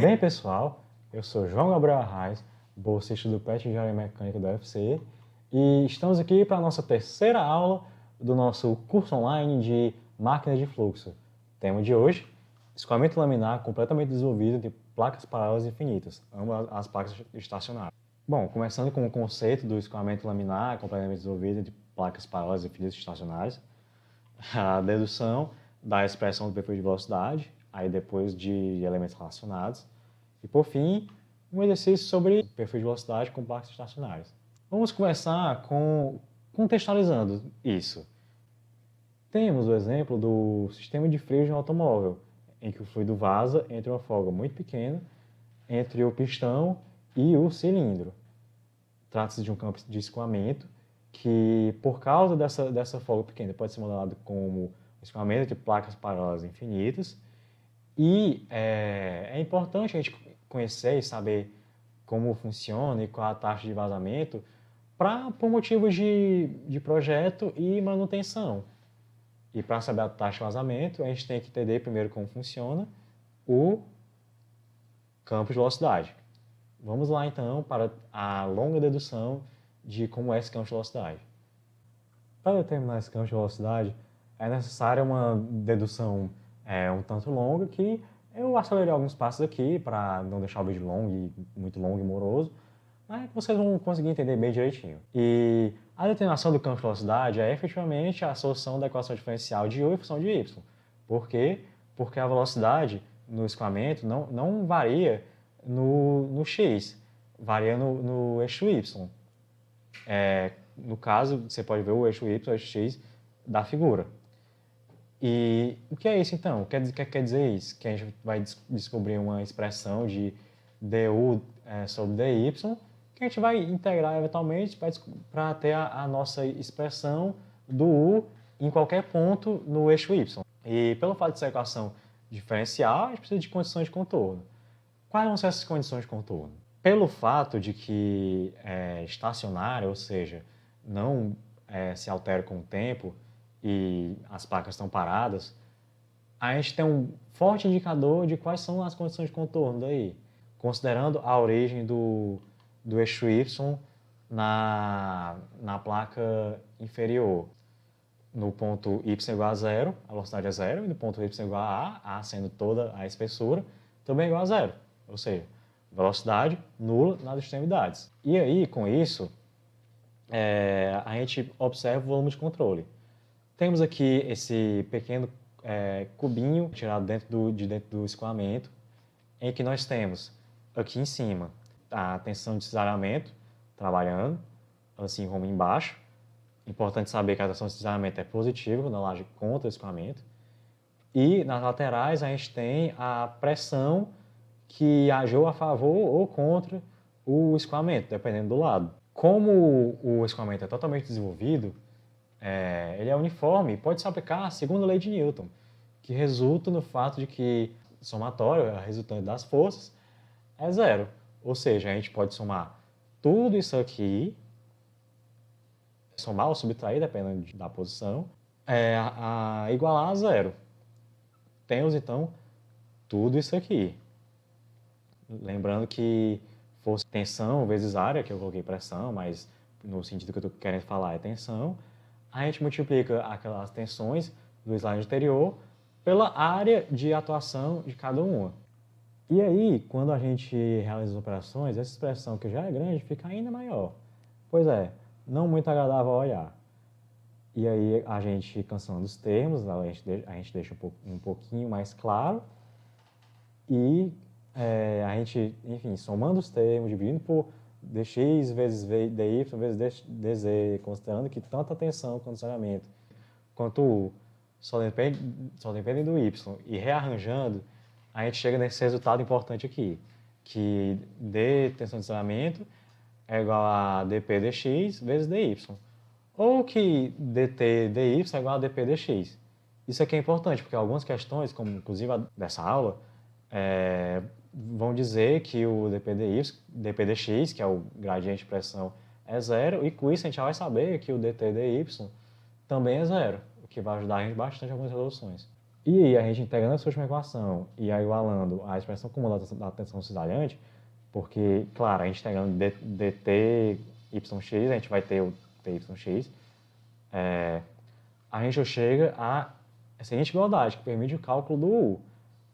Bem, pessoal, eu sou João Gabriel Arraes, bolsista do PET Engenharia Mecânica da UFC, e estamos aqui para a nossa terceira aula do nosso curso online de máquinas de fluxo. Tema de hoje, escoamento laminar completamente desenvolvido de placas paralelas infinitas, ambas as placas estacionárias. Bom, começando com o conceito do escoamento laminar completamente desenvolvido de placas paralelas infinitas estacionárias, a dedução da expressão do perfil de velocidade, aí depois de elementos relacionados, e por fim, um exercício sobre perfil de velocidade com placas estacionárias. Vamos começar contextualizando isso. Temos o exemplo do sistema de freio de um automóvel, em que o fluido vaza entre uma folga muito pequena entre o pistão e o cilindro. Trata-se de um campo de escoamento que, por causa dessa folga pequena, pode ser modelado como escoamento de placas paralelas infinitas. E é importante a gente conhecer e saber como funciona e qual a taxa de vazamento por motivos de projeto e manutenção. E para saber a taxa de vazamento, a gente tem que entender primeiro como funciona o campo de velocidade. Vamos lá então para a longa dedução de como é esse campo de velocidade. Para determinar esse campo de velocidade, é necessária uma dedução um tanto longa que eu acelerei alguns passos aqui para não deixar o vídeo muito longo e moroso, mas vocês vão conseguir entender bem direitinho. E a determinação do campo de velocidade é efetivamente a solução da equação diferencial de U em função de Y. Por quê? Porque a velocidade no escoamento não varia no X, varia no eixo Y. No caso, você pode ver o eixo Y e o eixo X da figura. E o que é isso então? O que quer dizer isso? Que a gente vai descobrir uma expressão de du sobre dy, que a gente vai integrar eventualmente para ter a nossa expressão do u em qualquer ponto no eixo y. E pelo fato de ser equação diferencial, a gente precisa de condições de contorno. Quais vão ser essas condições de contorno? Pelo fato de que é estacionário, ou seja, não se altera com o tempo e as placas estão paradas, a gente tem um forte indicador de quais são as condições de contorno daí, considerando a origem do eixo Y na placa inferior. No ponto y igual a zero, a velocidade é zero, e no ponto y igual a A sendo toda a espessura, também é igual a zero. Ou seja, velocidade nula nas extremidades. E aí, com isso, a gente observa o volume de controle. Temos aqui esse pequeno cubinho tirado de dentro do escoamento, em que nós temos aqui em cima a tensão de cisalhamento trabalhando, assim como embaixo. Importante saber que a tensão de cisalhamento é positiva quando ela age contra o escoamento. E nas laterais a gente tem a pressão que agiu a favor ou contra o escoamento, dependendo do lado. Como o escoamento é totalmente desenvolvido, ele é uniforme e pode se aplicar a segunda lei de Newton, que resulta no fato de que somatório, a resultante das forças, é zero. Ou seja, a gente pode somar tudo isso aqui, somar ou subtrair, dependendo da posição, igualar a zero. Temos, então, tudo isso aqui. Lembrando que fosse tensão vezes área, que eu coloquei pressão, mas no sentido que eu estou querendo falar é tensão, a gente multiplica aquelas tensões do slide anterior pela área de atuação de cada uma. E aí, quando a gente realiza as operações, essa expressão que já é grande fica ainda maior. Pois é, não muito agradável a olhar. E aí, a gente cancelando os termos, a gente deixa um pouquinho mais claro e a gente, enfim, somando os termos, dividindo por dx vezes dy vezes dz, considerando que tanto a tensão quanto o cisalhamento quanto o só dependem do y, e rearranjando, a gente chega nesse resultado importante aqui, que d tensão de cisalhamento é igual a dp dx vezes dy, ou que dt dy é igual a dp dx. Isso aqui é importante, porque algumas questões, como inclusive a dessa aula, vão dizer que o dp dx, que é o gradiente de pressão, é zero, e com isso a gente já vai saber que o dt dy também é zero, o que vai ajudar a gente bastante em algumas resoluções. E aí a gente integrando essa última equação e aí igualando a expressão comum da tensão oscilante, porque, claro, a gente integrando dt yx, a gente vai ter o tyx, a gente chega a seguinte igualdade, que permite o cálculo do u.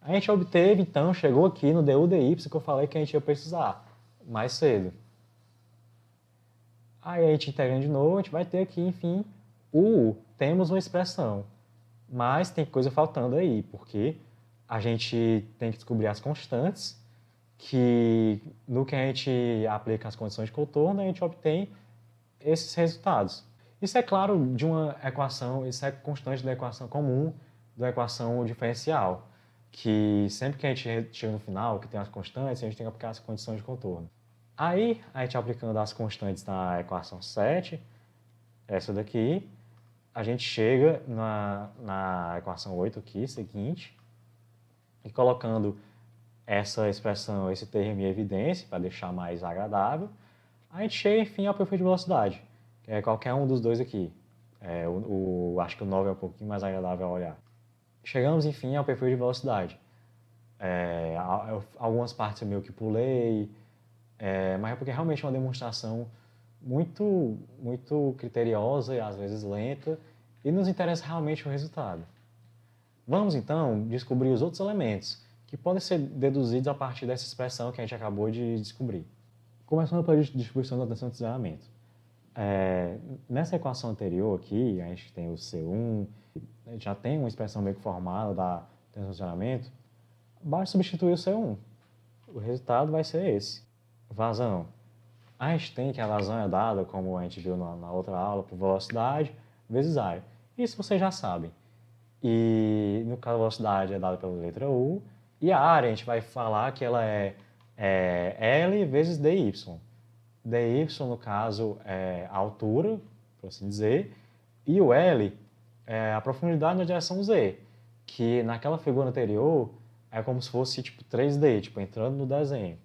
A gente obteve, então, chegou aqui no du dy que eu falei que a gente ia precisar mais cedo. Aí a gente integrando de novo, a gente vai ter aqui, enfim, o u. Temos uma expressão, mas tem coisa faltando aí, porque a gente tem que descobrir as constantes, que no que a gente aplica as condições de contorno, a gente obtém esses resultados. Isso é claro de uma equação, isso é constante da equação comum, da equação diferencial, que sempre que a gente chega no final, que tem as constantes, a gente tem que aplicar as condições de contorno. Aí, a gente aplicando as constantes na equação 7, essa daqui, a gente chega na equação 8 aqui, seguinte, e colocando essa expressão, esse termo em evidência, para deixar mais agradável, a gente chega, enfim, ao perfeito de velocidade, que é qualquer um dos dois aqui. Acho que o 9 é um pouquinho mais agradável a olhar. Chegamos, enfim, ao perfil de velocidade. Algumas partes eu meio que pulei, mas é porque realmente é uma demonstração muito, muito criteriosa e às vezes lenta, e nos interessa realmente o resultado. Vamos, então, descobrir os outros elementos, que podem ser deduzidos a partir dessa expressão que a gente acabou de descobrir. Começando pela distribuição da tensão de deslizamento. Nessa equação anterior aqui, a gente tem o C1, a gente já tem uma expressão meio que formada da tensão de deslizamento, basta substituir o C1. O resultado vai ser esse. Vazão. A gente tem que a vazão é dada, como a gente viu na outra aula, por velocidade vezes área. Isso vocês já sabem. E no caso a velocidade é dada pela letra U, e a área a gente vai falar que ela é L vezes dy. dy, no caso, é a altura, por assim dizer, e o L é a profundidade na direção Z, que naquela figura anterior é como se fosse tipo 3D, tipo entrando no desenho.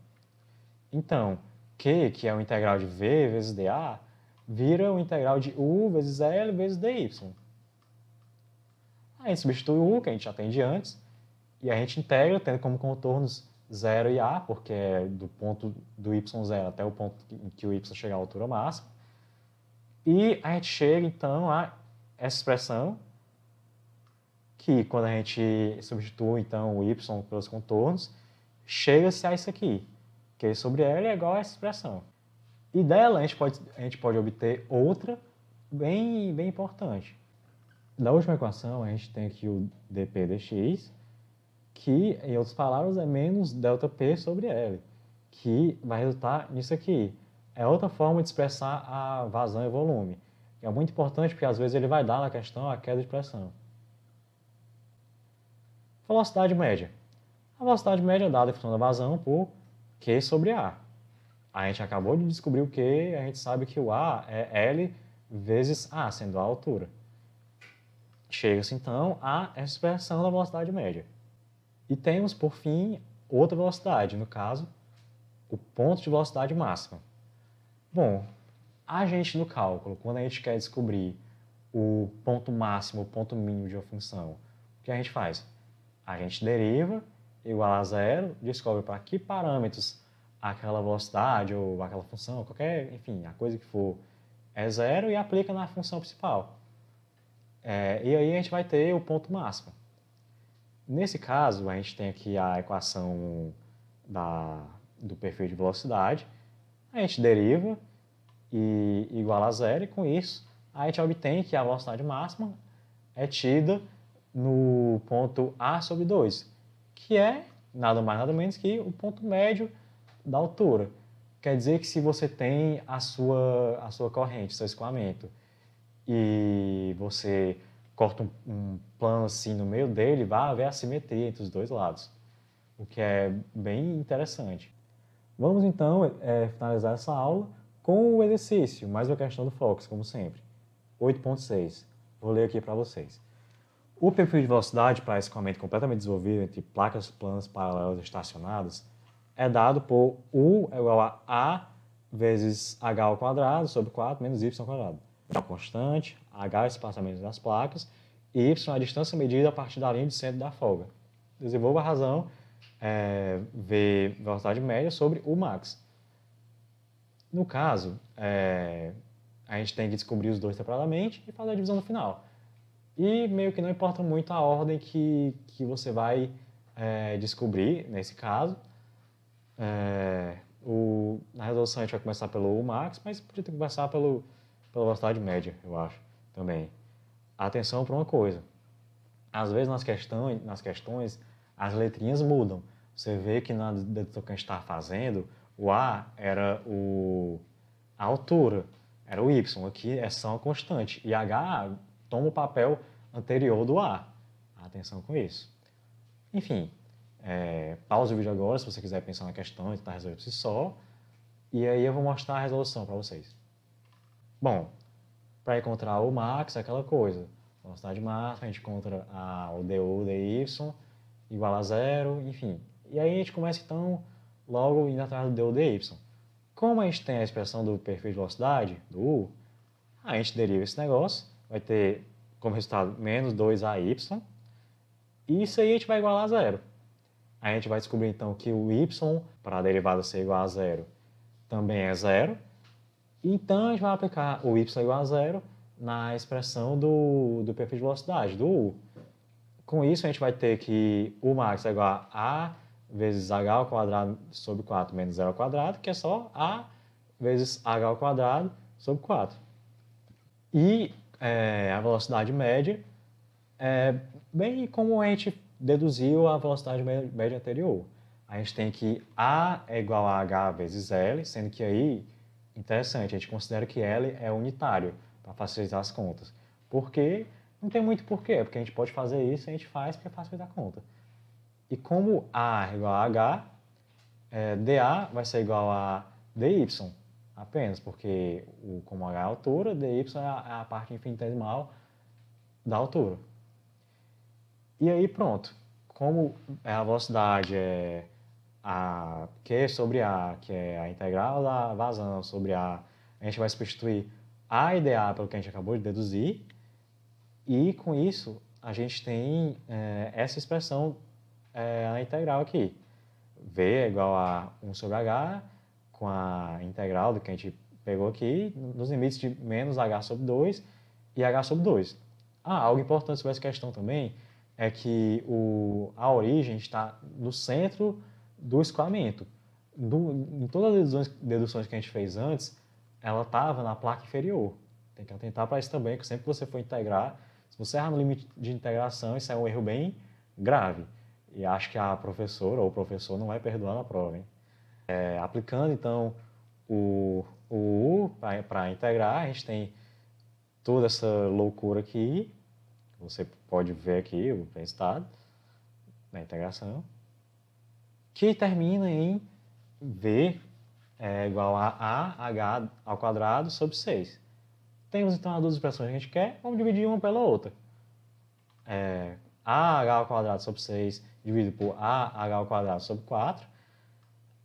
Então, Q, que é o integral de V vezes dA, vira o integral de U vezes L vezes dy. Aí a gente substitui o U, que a gente já tem de antes, e a gente integra, tendo como contornos 0 e A, porque é do ponto do y0 até o ponto em que o y chega à altura máxima. E a gente chega, então, a essa expressão, que quando a gente substitui, então, o y pelos contornos, chega-se a isso aqui, que é sobre L é igual a essa expressão. E dela a gente pode obter outra bem, bem importante. Da última equação, a gente tem aqui o dp dx, que, em outras palavras, é menos ΔP sobre L, que vai resultar nisso aqui. É outra forma de expressar a vazão e volume. É muito importante porque, às vezes, ele vai dar na questão a queda de pressão. Velocidade média. A velocidade média é dada em função da vazão por Q sobre A. A gente acabou de descobrir o Q, a gente sabe que o A é L vezes A, sendo a altura. Chega-se, então, a essa expressão da velocidade média. E temos, por fim, outra velocidade, no caso, o ponto de velocidade máxima. Bom, a gente no cálculo, quando a gente quer descobrir o ponto máximo, o ponto mínimo de uma função, o que a gente faz? A gente deriva igual a zero, descobre para que parâmetros aquela velocidade ou aquela função, qualquer, enfim, a coisa que for, é zero e aplica na função principal. E aí a gente vai ter o ponto máximo. Nesse caso, a gente tem aqui a equação do perfil de velocidade, a gente deriva e iguala a zero, e com isso a gente obtém que a velocidade máxima é tida no ponto A sobre 2, que é nada mais nada menos que o ponto médio da altura. Quer dizer que se você tem a sua corrente, seu escoamento, e você corta um plano assim no meio dele, vai haver assimetria entre os dois lados, o que é bem interessante. Vamos então finalizar essa aula com o exercício, mais uma questão do Fox, como sempre. 8.6. Vou ler aqui para vocês. O perfil de velocidade para escoamento completamente desenvolvido entre placas planas paralelas estacionadas é dado por U é igual a vezes H ao quadrado sobre 4 menos Y ao quadrado. A constante, H é o espaçamento das placas, e y é a distância medida a partir da linha de centro da folga. Desenvolva a razão, V velocidade média sobre o max. No caso, a gente tem que descobrir os dois separadamente e fazer a divisão no final. E meio que não importa muito a ordem que você vai descobrir, nesse caso. Na resolução a gente vai começar pelo max, mas podia ter que começar pela velocidade média, eu acho, também. Atenção para uma coisa. Às vezes nas questões as letrinhas mudam. Você vê que na dedução que a gente está fazendo, o A era a altura, era o Y. Aqui é só uma constante. E H toma o papel anterior do A. Atenção com isso. Enfim, pausa o vídeo agora se você quiser pensar na questão e tentar resolver por si só. E aí eu vou mostrar a resolução para vocês. Bom, para encontrar o max é aquela coisa. Velocidade máxima, a gente encontra o du, dy igual a zero, enfim. E aí a gente começa então logo indo atrás do du, dy. Como a gente tem a expressão do perfil de velocidade, do u, a gente deriva esse negócio, vai ter como resultado menos 2ay, e isso aí a gente vai igualar a zero. A gente vai descobrir então que o y, para a derivada ser igual a zero, também é zero. Então a gente vai aplicar o y igual a zero na expressão do perfil de velocidade, do u. Com isso a gente vai ter que o max é igual a vezes h ao quadrado sobre 4 menos zero ao quadrado, que é só a vezes h ao quadrado sobre 4. E a velocidade média é bem como a gente deduziu a velocidade média anterior. A gente tem que A é igual a H vezes L, sendo que aí, interessante, a gente considera que L é unitário, para facilitar as contas. Porque não tem muito porquê, porque a gente pode fazer isso e a gente faz porque é fácil da conta. E como A é igual a H, dA vai ser igual a dy apenas, porque como H é a altura, dy é a parte infinitesimal da altura. E aí pronto, como a velocidade é a Q sobre A, que é a integral da vazão sobre A gente vai substituir A e dA pelo que a gente acabou de deduzir, e com isso a gente tem essa expressão, a integral aqui. V é igual a 1 sobre H, com a integral do que a gente pegou aqui, nos limites de menos H sobre 2 e H sobre 2. Algo importante sobre essa questão também é que a origem está no centro do escoamento. Em todas as deduções que a gente fez antes, ela estava na placa inferior. Tem que atentar para isso também, que sempre que você for integrar, se você errar no limite de integração, isso é um erro bem grave. E acho que a professora ou o professor não vai perdoar na prova, hein? Aplicando, então, o U para integrar, a gente tem toda essa loucura aqui. Você pode ver aqui o resultado da integração, que termina em V igual a AH ao quadrado sobre 6. Temos então as duas expressões que a gente quer, vamos dividir uma pela outra. AH ao quadrado sobre 6 dividido por AH ao quadrado sobre 4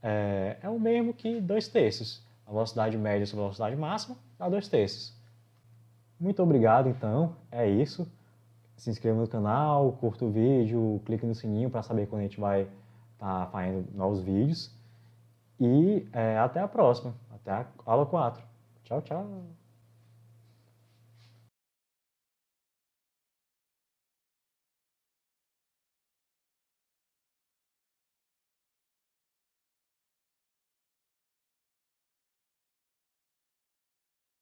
é o mesmo que 2/3. A velocidade média sobre a velocidade máxima dá 2/3. Muito obrigado, então. É isso. Se inscreva no canal, curta o vídeo, clique no sininho para saber quando a gente vai estar fazendo novos vídeos. E até a próxima. Até a aula 4. Tchau, tchau.